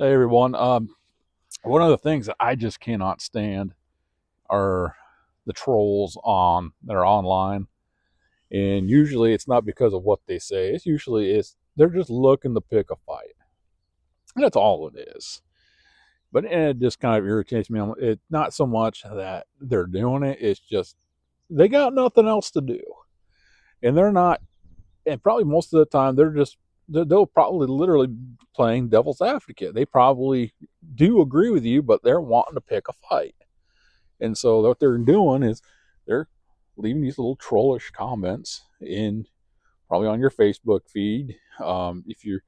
Hey everyone. One of the things that I just cannot stand are the trolls on that are online, and usually it's not because of what they say. It's they're just looking to pick a fight. And that's all it is. But it just kind of irritates me. It not so much that they're doing it; it's just they got nothing else to do, and they're not. And probably most of the time they'll probably literally playing devil's advocate. They probably do agree with you, but they're wanting to pick a fight. And so what they're doing is they're leaving these little trollish comments in probably on your Facebook feed. If you're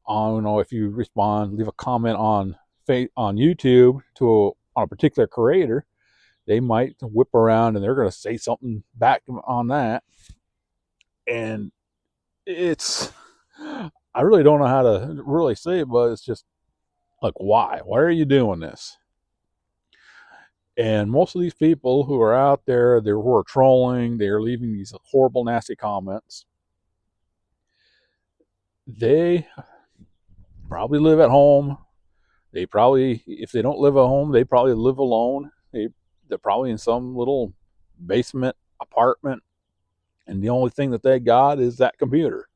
on, if you respond, leave a comment on YouTube on a particular creator, they might whip around and they're going to say something back on that. And it's, I really don't know how to really say it, but it's just like, why? Why are you doing this? And most of these people who are out there, who are trolling, they're leaving these horrible, nasty comments. They probably live at home. They probably, if they don't live at home, they probably live alone. They're probably in some little basement apartment, and the only thing that they got is that computer.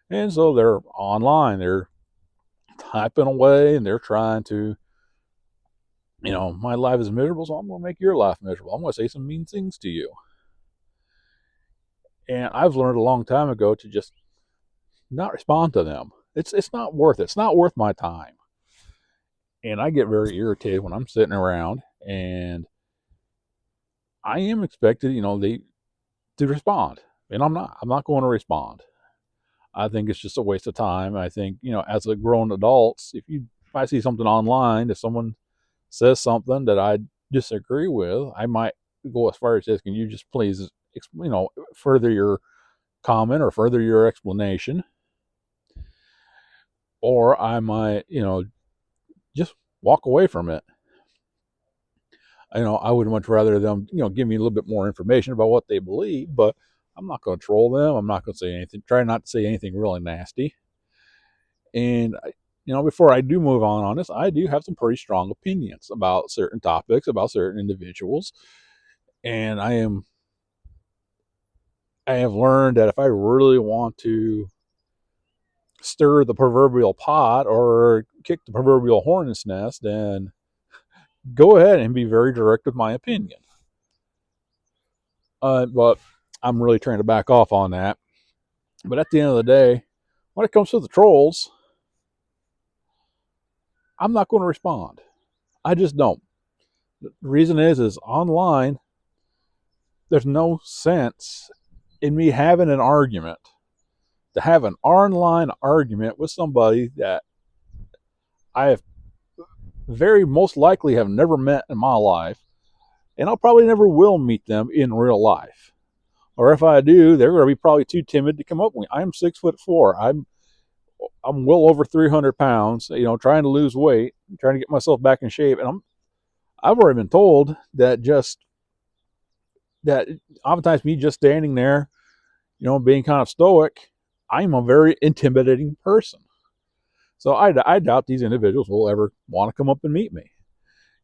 And so they're online. They're typing away, and they're trying to, my life is miserable, so I'm going to make your life miserable. I'm going to say some mean things to you. And I've learned a long time ago to just not respond to them. It's not worth it. It's not worth my time. And I get very irritated when I'm sitting around and I am expected, they to respond. And I'm not. I'm not going to respond. I think it's just a waste of time. I think, as a grown adults, if I see something online, if someone says something that I disagree with, I might go as far as this, can you just please further your comment or further your explanation? Or I might, just walk away from it. I would much rather them, give me a little bit more information about what they believe, but I'm not going to troll them. I'm not going to say anything, try not to say anything really nasty. And, before I do move on this, I do have some pretty strong opinions about certain topics, about certain individuals. And I have learned that if I really want to stir the proverbial pot or kick the proverbial hornet's nest, then go ahead and be very direct with my opinion. But I'm really trying to back off on that. But at the end of the day, when it comes to the trolls, I'm not going to respond. I just don't. The reason is online, there's no sense in me having an argument. To have an online argument with somebody that I have very most likely have never met in my life, and I'll probably never will meet them in real life. Or if I do, they're going to be probably too timid to come up with me. I'm 6'4". I'm well over 300 pounds. Trying to lose weight, trying to get myself back in shape, and I've already been told that oftentimes me just standing there, being kind of stoic, I'm a very intimidating person. So I doubt these individuals will ever want to come up and meet me,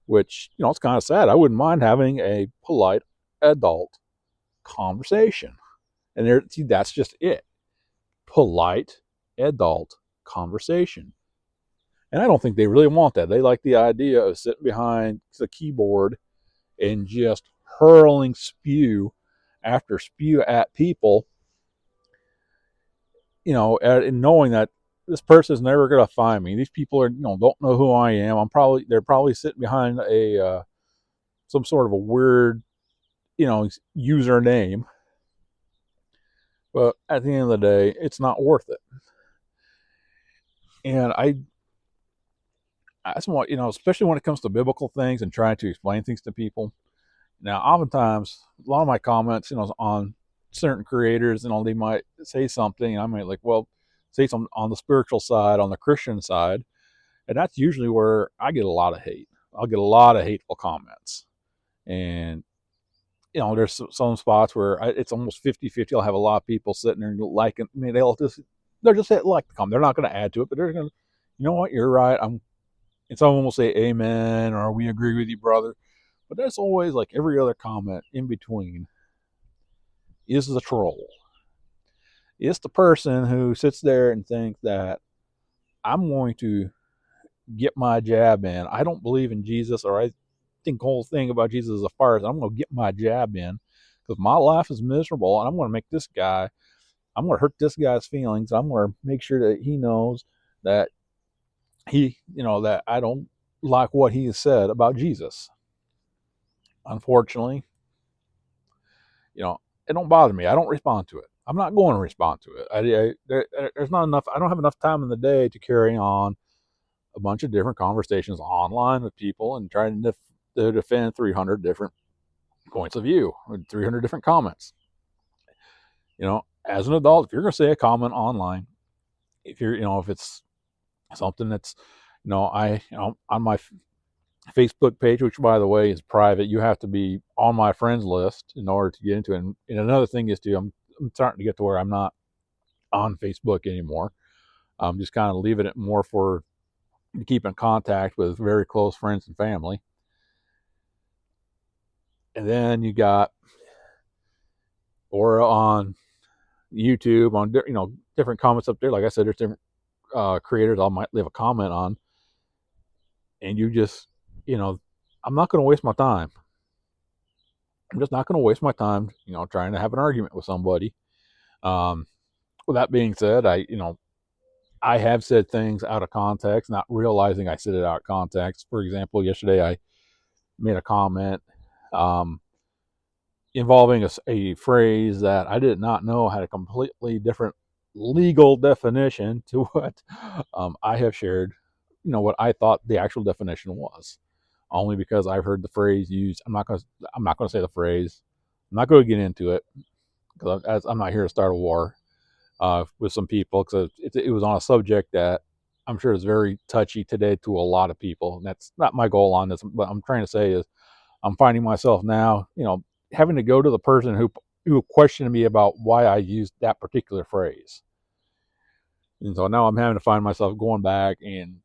which, it's kind of sad. I wouldn't mind having a polite adult conversation. And see, that's just it. Polite adult conversation. And I don't think they really want that. They like the idea of sitting behind the keyboard and just hurling spew after spew at people, and knowing that this person is never going to find me. These people don't know who I am. They're probably sitting behind a some sort of a weird, username. But at the end of the day, it's not worth it. And that's what, especially when it comes to biblical things and trying to explain things to people. Now, oftentimes, a lot of my comments, on certain creators, they might say something. I might say something on the spiritual side, on the Christian side, and that's usually where I get a lot of hate. I'll get a lot of hateful comments, and there's some spots where it's almost 50-50. I'll have a lot of people sitting there liking. I mean, they're just hit like the comment. They're not going to add to it, but they're going to, you know what, you're right. And someone will say amen or we agree with you, brother. But that's always like every other comment in between is the troll. It's the person who sits there and thinks that I'm going to get my jab in. I don't believe in Jesus, or I think the whole thing about Jesus is a farce. I'm going to get my jab in because my life is miserable, and I'm going to make this guy. I'm going to hurt this guy's feelings. I'm going to make sure that he knows that that I don't like what he has said about Jesus. Unfortunately, it don't bother me. I don't respond to it. I'm not going to respond to it. There's not enough. I don't have enough time in the day to carry on a bunch of different conversations online with people and trying to defend 300 different points of view, 300 different comments. As an adult, if you're going to say a comment online, if it's something that's, on my Facebook page, which by the way is private, you have to be on my friends list in order to get into it. And another thing is too, I'm starting to get to where I'm not on Facebook anymore. I'm just kind of leaving it more for to keep in contact with very close friends and family. And then you got, or on YouTube, on different comments up there. Like I said, there's different creators I might leave a comment on, and you just, I'm not going to waste my time. I'm just not going to waste my time, trying to have an argument with somebody. With that being said, I have said things out of context, not realizing I said it out of context. For example, yesterday I made a comment um, involving a phrase that I did not know had a completely different legal definition to what I have shared, what I thought the actual definition was, only because I've heard the phrase used. I'm not going to say the phrase. I'm not going to get into it because I'm not here to start a war with some people because it was on a subject that I'm sure is very touchy today to a lot of people, and that's not my goal on this. What I'm trying to say is I'm finding myself now, having to go to the person who questioned me about why I used that particular phrase. And so now I'm having to find myself going back and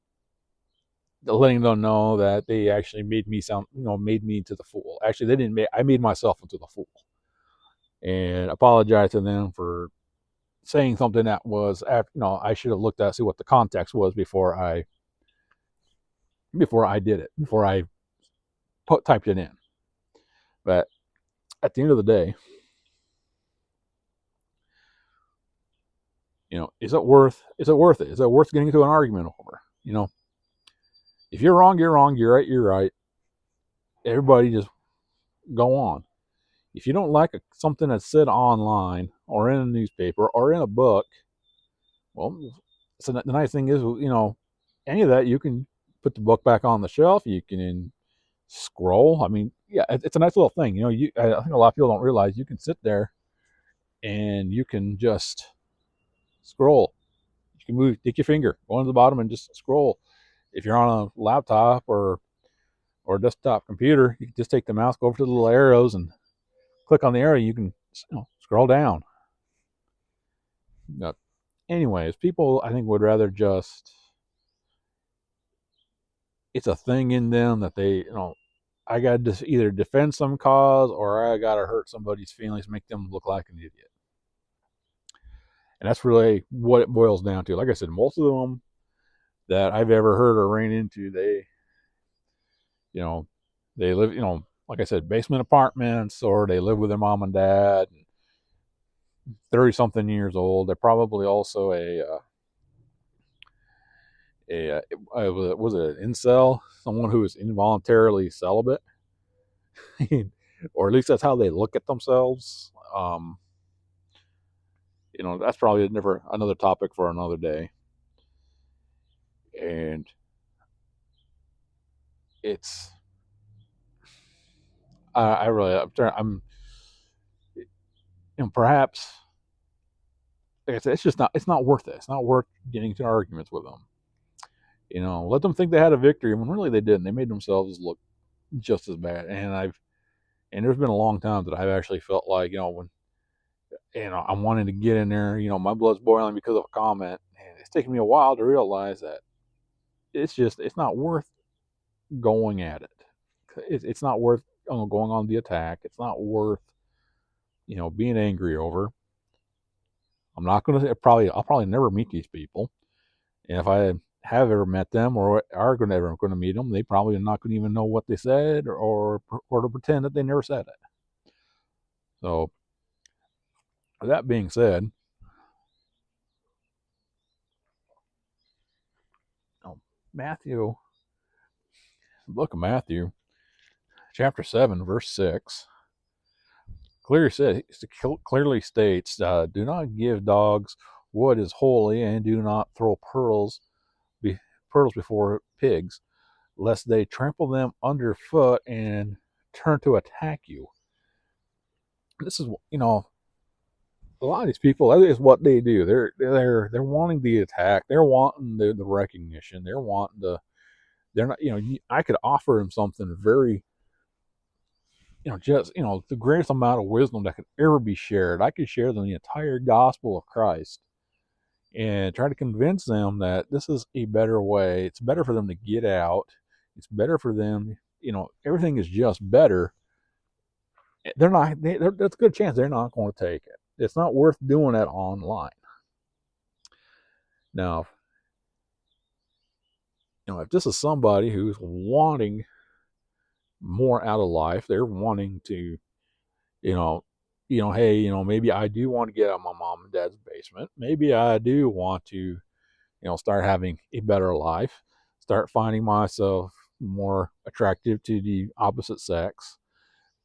letting them know that they actually made me into the fool. Actually, they didn't make, I made myself into the fool. And apologize to them for saying something that was, I should have looked at, see what the context was before I did it, before I typed it in. But at the end of the day, is it worth it? Is it worth getting into an argument over? If you're wrong, you're wrong. You're right, you're right. Everybody just go on. If you don't like something that's said online or in a newspaper or in a book, well, so the nice thing is, any of that you can put the book back on the shelf. You can scroll. I mean, yeah, it's a nice little thing. I think a lot of people don't realize you can sit there and you can just scroll. You can take your finger, go to the bottom, and just scroll. If you're on a laptop or a desktop computer, you can just take the mouse, go over to the little arrows, and click on the arrow. You can scroll down. Anyways, people I think would rather just, it's a thing in them that they, I got to either defend some cause or I got to hurt somebody's feelings, make them look like an idiot. And that's really what it boils down to. Like I said, most of them that I've ever heard or ran into, you know, they live, like I said, basement apartments, or they live with their mom and dad, 30 something years old. They're probably also was it an incel, someone who is involuntarily celibate, or at least that's how they look at themselves. That's probably another topic for another day. And it's, I really, perhaps, like I said, it's not worth it. It's not worth getting into arguments with them. Let them think they had a victory when really they didn't. They made themselves look just as bad. And there's been a long time that I've actually felt like, when, I'm wanting to get in there, my blood's boiling because of a comment. And it's taken me a while to realize that it's not worth going at it. It's not worth going on the attack. It's not worth being angry over. I'm not going to I'll probably never meet these people, and if I have ever met them or are going to ever going to meet them, they probably are not going to even know what they said or to pretend that they never said it. So that being said, Matthew, the book of Matthew, chapter 7, verse 6, clearly states, do not give dogs what is holy, and do not throw pearls before pigs, lest they trample them underfoot and turn to attack you. This is, a lot of these people, that is what they do. They're wanting the attack. They're wanting the recognition. They're wanting they're not, I could offer them something very, just, the greatest amount of wisdom that could ever be shared. I could share them the entire gospel of Christ and try to convince them that this is a better way. It's better for them to get out. It's better for them. Everything is just better. They're not. There's a good chance they're not going to take it. It's not worth doing that online. Now, if this is somebody who's wanting more out of life, they're wanting to, hey, maybe I do want to get out of my mom and dad's basement. Maybe I do want to, start having a better life, start finding myself more attractive to the opposite sex,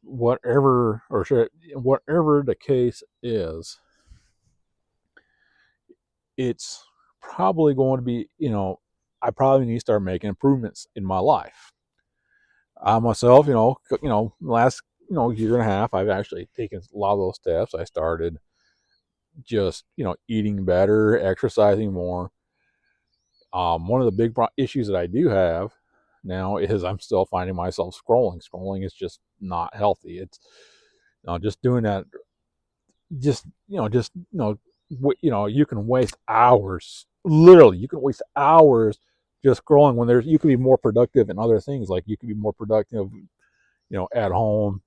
whatever the case is. It's probably going to be, I probably need to start making improvements in my life. I myself, last year and a half, I've actually taken a lot of those steps. I started just eating better, exercising more. One of the big issues that I do have now is I'm still finding myself scrolling. Scrolling is just not healthy. It's just doing that. You can waste hours. Literally, you can waste hours just scrolling when you could be more productive in other things. Like you could be more productive, at home.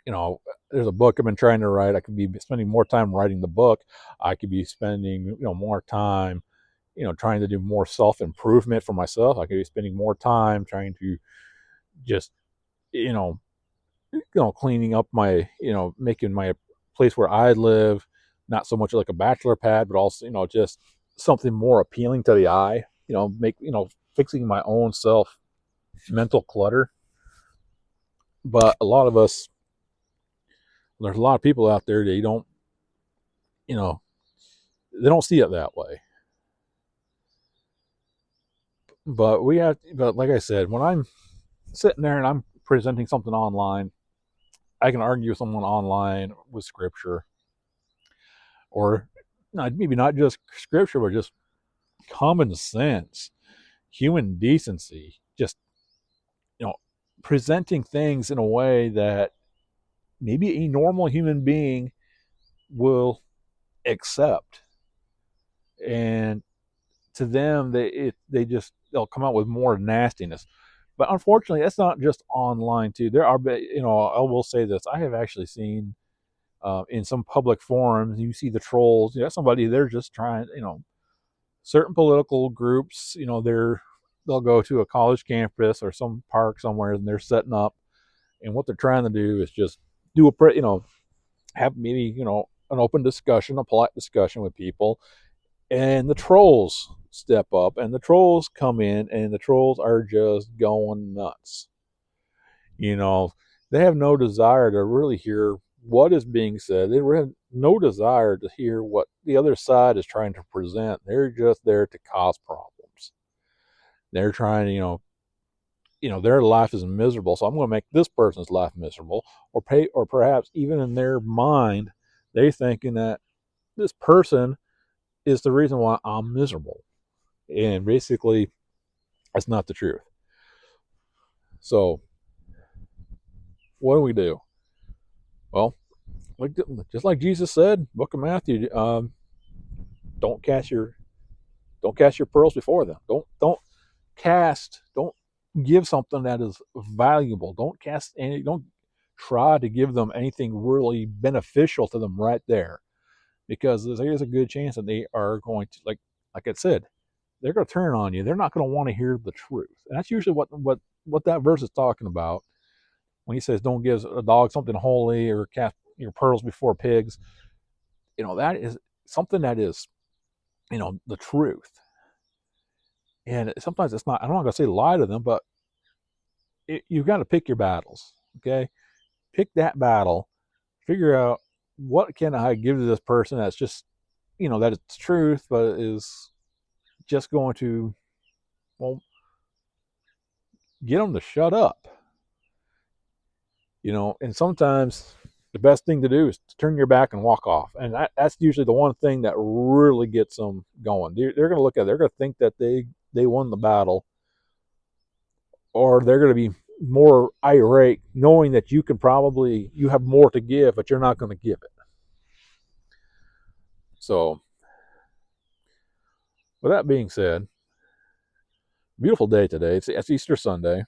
There's a book I've been trying to write. I could be spending more time writing the book. I could be spending, more time, trying to do more self-improvement for myself. I could be spending more time trying to just, cleaning up my, making my place where I live not so much like a bachelor pad, but also, just something more appealing to the eye, fixing my own mental clutter. But there's a lot of people out there, they don't see it that way. But like I said, when I'm sitting there and I'm presenting something online, I can argue with someone online with scripture, or maybe not just scripture, but just common sense, human decency, just presenting things in a way that maybe a normal human being will accept. And to them, they'll come out with more nastiness. But unfortunately, that's not just online too. There are, I will say this: I have actually seen in some public forums, you see the trolls. They're just trying, certain political groups, they'll go to a college campus or some park somewhere, and they're setting up, and what they're trying to do is just do have maybe an open discussion, a polite discussion with people, and the trolls step up, and the trolls come in, and the trolls are just going nuts. They have no desire to really hear what is being said. They have no desire to hear what the other side is trying to present. They're just there to cause problems. They're trying to, their life is miserable, so I'm going to make this person's life miserable, or perhaps even in their mind, they thinking that this person is the reason why I'm miserable, and basically, that's not the truth. So, what do we do? Well, just like Jesus said, Book of Matthew, don't cast your pearls before them. Don't don't give something that is valuable. Don't try to give them anything really beneficial to them right there, because there's a good chance that they are going to, like I said, they're going to turn on you. They're not going to want to hear the truth. And that's usually what that verse is talking about when he says, "Don't give a dog something holy, or cast your pearls before pigs." That is something that is, the truth. And sometimes it's not. I'm not going to say lie to them, but you've got to pick your battles. Okay, pick that battle. Figure out what can I give to this person that's just, that it's truth, but is just going to, well, get them to shut up. And sometimes the best thing to do is to turn your back and walk off. And that's usually the one thing that really gets them going. They're going to look at it, they're going to think that they won the battle, or they're going to be more irate knowing that you have more to give, but you're not going to give it. So, with that being said, beautiful day today. It's Easter Sunday,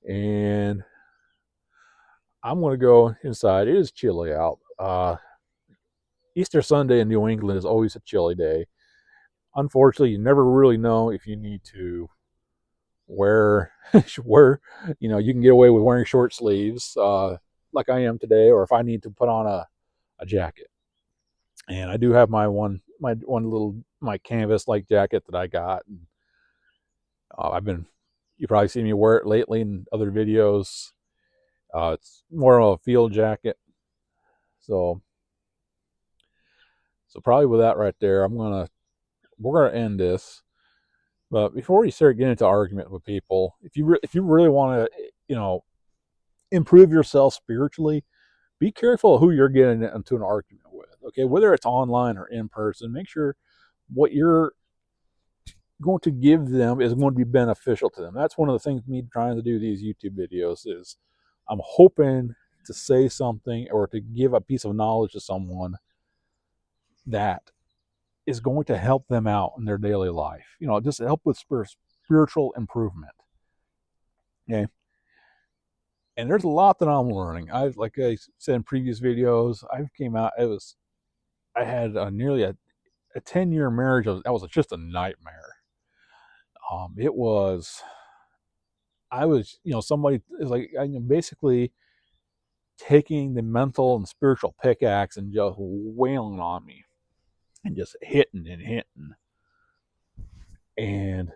and I'm going to go inside. It is chilly out. Easter Sunday in New England is always a chilly day. Unfortunately, you never really know if you need to wear, you can get away with wearing short sleeves, like I am today, or if I need to put on a jacket. And I do have my canvas like jacket that I got. You probably seen me wear it lately in other videos. It's more of a field jacket. So probably with that right there, we're gonna end this. But before you start getting into argument with people, if you really want to, improve yourself spiritually, be careful of who you're getting into an argument with. Okay, whether it's online or in person, make sure what you're going to give them is going to be beneficial to them. That's one of the things me trying to do these YouTube videos is I'm hoping to say something or to give a piece of knowledge to someone that is going to help them out in their daily life. Just help with spiritual improvement. Okay. And there's a lot that I'm learning. Like I said in previous videos, I had nearly a 10-year marriage. That was just a nightmare. Somebody is like, basically taking the mental and spiritual pickaxe and just wailing on me and just hitting and hitting. And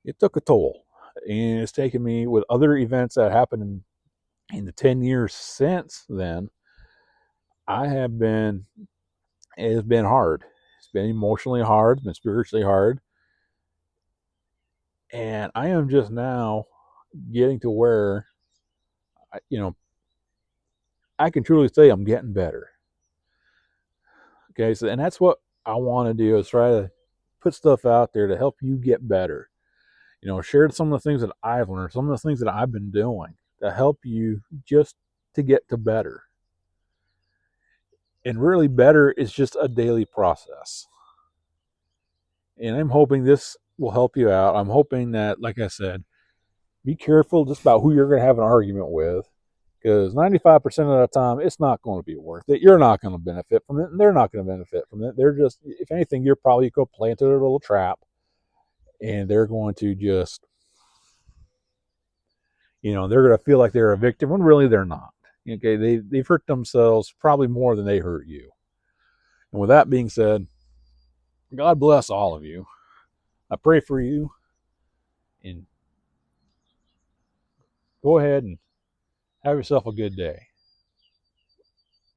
it took a toll. And it's taken me, with other events that happened in the 10 years since then, it has been hard. It's been emotionally hard, it's been spiritually hard. And I am just now getting to where, I can truly say I'm getting better. Okay, and that's what I want to do, is try to put stuff out there to help you get better. Share some of the things that I've learned, some of the things that I've been doing to help you just to get to better. And really, better is just a daily process. And I'm hoping this will help you out. I'm hoping that, like I said, be careful just about who you're going to have an argument with, because 95% of the time, it's not going to be worth it. You're not going to benefit from it, and they're not going to benefit from it. They're just, if anything, you're probably going to play into their little trap, and they're going to just, they're going to feel like they're a victim when really they're not. Okay, they've hurt themselves probably more than they hurt you. And with that being said, God bless all of you. I pray for you, and go ahead and have yourself a good day.